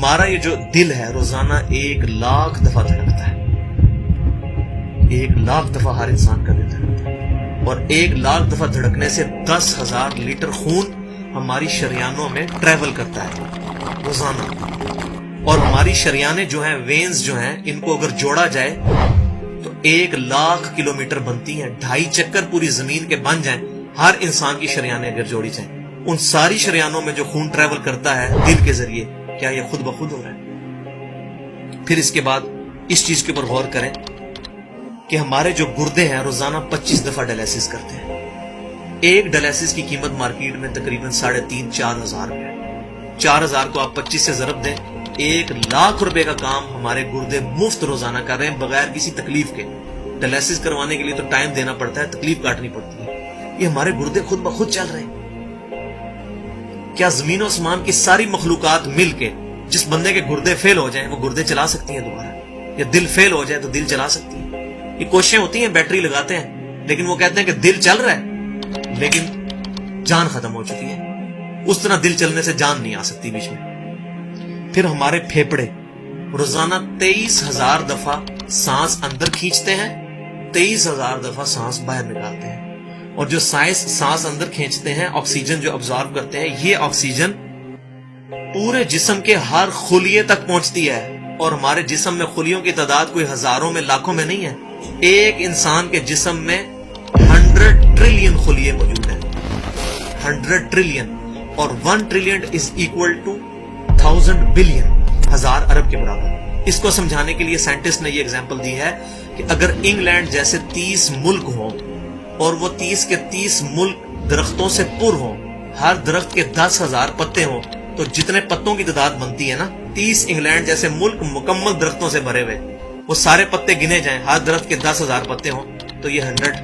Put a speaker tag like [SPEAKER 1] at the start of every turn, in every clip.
[SPEAKER 1] ہمارا یہ جو دل ہے روزانہ 1,00,000 دفعہ دھڑکتا ہے. 1,00,000 دفعہ ہر انسان کا دل دھڑکتا ہے، اور 1,00,000 دفعہ دھڑکنے سے 10,000 لیٹر خون ہماری شریانوں میں ٹریول کرتا ہے روزانہ. اور ہماری شریانیں جو ہیں، وینز جو ہیں، ان کو اگر جوڑا جائے تو 1,00,000 کلومیٹر بنتی ہیں. 2.5 چکر پوری زمین کے بن جائیں ہر انسان کی شریانیں اگر جوڑی جائیں. ان ساری شریانوں میں جو خون ٹریول کرتا ہے دل کے ذریعے، کیا یہ خود بخود ہو رہا ہے؟ پھر اس کے بعد اس چیز کے اوپر غور کریں کہ ہمارے جو گردے ہیں روزانہ 25 دفعہ ڈائلیسس کرتے ہیں. ایک ڈائلیسس کی قیمت مارکیٹ میں تقریباً 3,500-4,000 روپے ہے. 4,000 کو آپ 25 سے ضرب دیں، 1,00,000 روپے کا کام ہمارے گردے مفت روزانہ کر رہے ہیں بغیر کسی تکلیف کے. ڈائلیسس کروانے کے لیے تو ٹائم دینا پڑتا ہے، تکلیف کاٹنی پڑتی ہے. یہ ہمارے گردے خود بخود چل رہے ہیں. کیا زمین و آسمان کی ساری مخلوقات مل کے جس بندے کے گردے فیل ہو جائیں وہ گردے چلا سکتی ہیں دوبارہ؟ یا دل فیل ہو جائے تو دل چلا سکتی ہے؟ یہ کوششیں ہوتی ہیں، بیٹری لگاتے ہیں، لیکن وہ کہتے ہیں کہ دل چل رہا ہے لیکن جان ختم ہو چکی ہے. اس طرح دل چلنے سے جان نہیں آ سکتی بیچ میں. پھر ہمارے پھیپڑے روزانہ 23,000 دفعہ سانس اندر کھینچتے ہیں، 23,000 دفعہ سانس باہر نکالتے ہیں. اور جو سانس اندر کھینچتے ہیں، آکسیجن جو ابزارو کرتے ہیں، یہ آکسیجن پورے جسم کے ہر خلیے تک پہنچتی ہے. اور ہمارے جسم میں خلیوں کی تعداد کوئی ہزاروں میں لاکھوں میں نہیں ہے. ایک انسان کے جسم میں 100 ٹریلین خلیے موجود ہیں. 100 ٹریلین، اور 1 trillion is equal to 1000 billion, 1000 ارب کے برابر. اس کو سمجھانے کے لیے سائنٹسٹ نے یہ ایگزامپل دی ہے کہ اگر انگلینڈ جیسے 30 ملک ہوں اور وہ 30 کے 30 ملک درختوں سے پر ہوں، ہر درخت کے 10,000 پتے ہوں، تو جتنے پتوں کی تعداد بنتی ہے نا، 30 انگلینڈ جیسے ملک مکمل درختوں سے بھرے ہوئے، وہ سارے پتے گنے جائیں، ہر درخت کے 10,000 پتے ہوں، تو یہ 100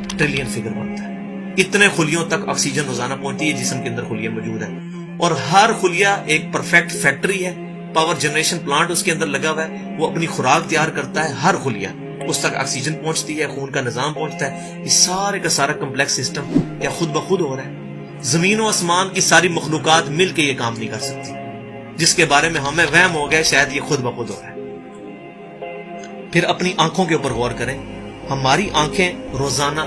[SPEAKER 1] ٹریلین فگر بنتا ہے. اتنے خلیوں تک آکسیجن روزانہ پہنچتی ہے، جسم کے اندر خلیے موجود ہیں. اور ہر خلیہ ایک پرفیکٹ فیکٹری ہے، پاور جنریشن پلانٹ اس کے اندر لگا ہوا ہے. وہ اپنی خوراک تیار کرتا ہے، ہر خلیہ اس تک آکسیجن پہنچتی ہے، خون کا نظام پہنچتا ہے. یہ سارے کا سارا کمپلیکس سسٹم کیا خود بخود ہو رہا ہے؟ زمین و آسمان کی ساری مخلوقات مل کے یہ کام نہیں کر سکتی، جس کے بارے میں ہمیں وہم ہو گیا شاید یہ خود بخود ہو رہا ہے. پھر اپنی آنکھوں کے اوپر غور کریں. ہماری آنکھیں روزانہ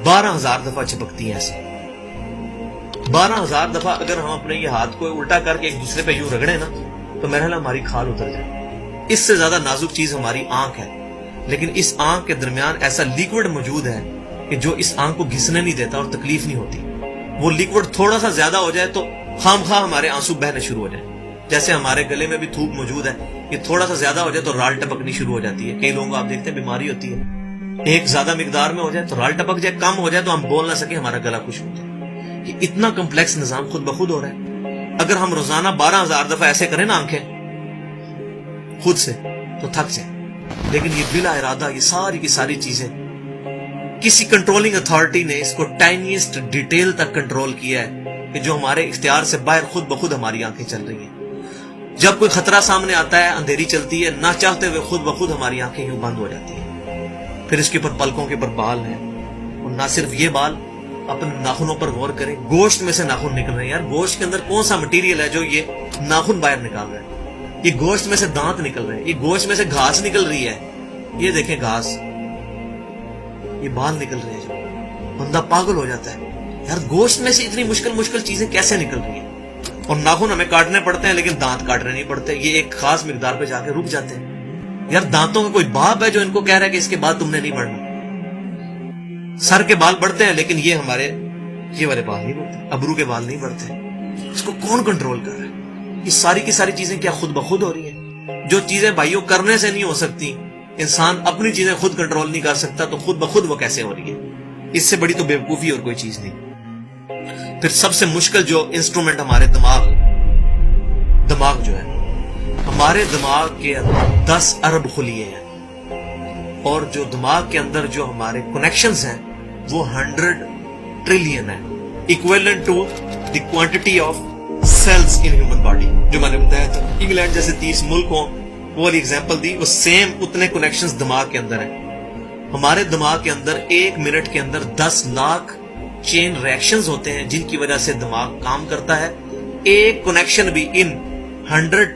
[SPEAKER 1] 12,000 دفعہ چپکتی ہیں. ایسے 12,000 دفعہ اگر ہم اپنے یہ ہاتھ کو الٹا کر کے ایک دوسرے پہ یوں رگڑیں نا، تو میرا خیال ہماری کھال اتر جائے. اس سے زیادہ نازک چیز ہماری آنکھ ہے. لیکن اس آنکھ کے درمیان ایسا لیکوڈ موجود ہے کہ جو اس آنکھ کو گھسنے نہیں دیتا اور تکلیف نہیں ہوتی. وہ لیکوڈ تھوڑا سا زیادہ ہو جائے تو خام خواہ ہمارے آنسو بہنے شروع ہو جائیں. جیسے ہمارے گلے میں بھی تھوک موجود ہے، یہ تھوڑا سا زیادہ ہو جائے تو رال ٹپکنی شروع ہو جاتی ہے. کئی لوگوں کو آپ دیکھتے ہیں بیماری ہوتی ہے، ایک زیادہ مقدار میں ہو جائے تو رال ٹپک جائے، کم ہو جائے تو ہم بول نہ سکیں، ہمارا گلا خشک ہو جائے. یہ اتنا کمپلیکس نظام خود بخود ہو رہا ہے. اگر ہم روزانہ 12,000 دفعہ ایسے کریں نا آنکھیں خود سے تو تھک جائیں. لیکن یہ بلا ارادہ یہ ساری کی ساری چیزیں کسی کنٹرولنگ اتھارٹی نے اس کو ٹائنیسٹ ڈیٹیل تک کنٹرول کیا ہے کہ جو ہمارے اختیار سے باہر خود بخود ہماری آنکھیں چل رہی ہیں. جب کوئی خطرہ سامنے آتا ہے، اندھیری چلتی ہے، نہ چاہتے ہوئے خود بخود ہماری آنکھیں یوں بند ہو جاتی ہیں. پھر اس کے اوپر پلکوں کے اوپر بال ہیں، اور نہ صرف یہ بال، اپنے ناخنوں پر غور کریں. گوشت میں سے ناخن نکل رہے ہیں. یار گوشت کے اندر کون سا مٹیریل ہے جو یہ ناخن باہر نکال رہا ہے؟ یہ گوشت میں سے دانت نکل رہے ہیں، یہ گوشت میں سے گھاس نکل رہی ہے. یہ دیکھیں گھاس، یہ بال نکل رہے ہیں. جو بندہ پاگل ہو جاتا ہے، یار گوشت میں سے اتنی مشکل چیزیں کیسے نکل رہی ہیں؟ اور ناخن ہمیں کاٹنے پڑتے ہیں لیکن دانت کاٹنے نہیں پڑتے. یہ ایک خاص مقدار پہ جا کے رک جاتے ہیں. یار دانتوں کا کوئی باپ ہے جو ان کو کہہ رہا ہے کہ اس کے بعد تم نے نہیں بڑھنا؟ سر کے بال بڑھتے ہیں لیکن یہ ہمارے یہ والے بال نہیں بڑھتے، ابرو کے بال نہیں بڑھتے. اس کو کون کنٹرول کر رہا ہے؟ یہ ساری کی ساری چیزیں کیا خود بخود ہو رہی ہیں؟ جو چیزیں بھائیوں کرنے سے نہیں ہو سکتی، انسان اپنی چیزیں خود کنٹرول نہیں کر سکتا، تو خود بخود وہ کیسے ہو رہی ہے؟ اس سے بڑی تو بیوقوفی اور کوئی چیز نہیں. پھر سب سے مشکل جو انسٹرومنٹ ہمارے دماغ جو ہے، ہمارے دماغ کے اندر 10 ارب خلیے ہیں، اور جو دماغ کے اندر جو ہمارے کنیکشنز ہیں وہ 100 ٹریلین ہیں، equivalent to the quantity of cells in human body. جو میں نے بتایا تھا انگلینڈ جیسے 30 ملک ہوں، وہ والی ایگزامپل دی، وہ سیم اتنے کنیکشنز دماغ کے اندر ہیں. ہمارے دماغ کے اندر 1 منٹ کے اندر 10 لاکھ چین ریئیکشنز ہوتے ہیں جن کی وجہ سے دماغ کام کرتا ہے. ایک کنیکشن بھی ان 100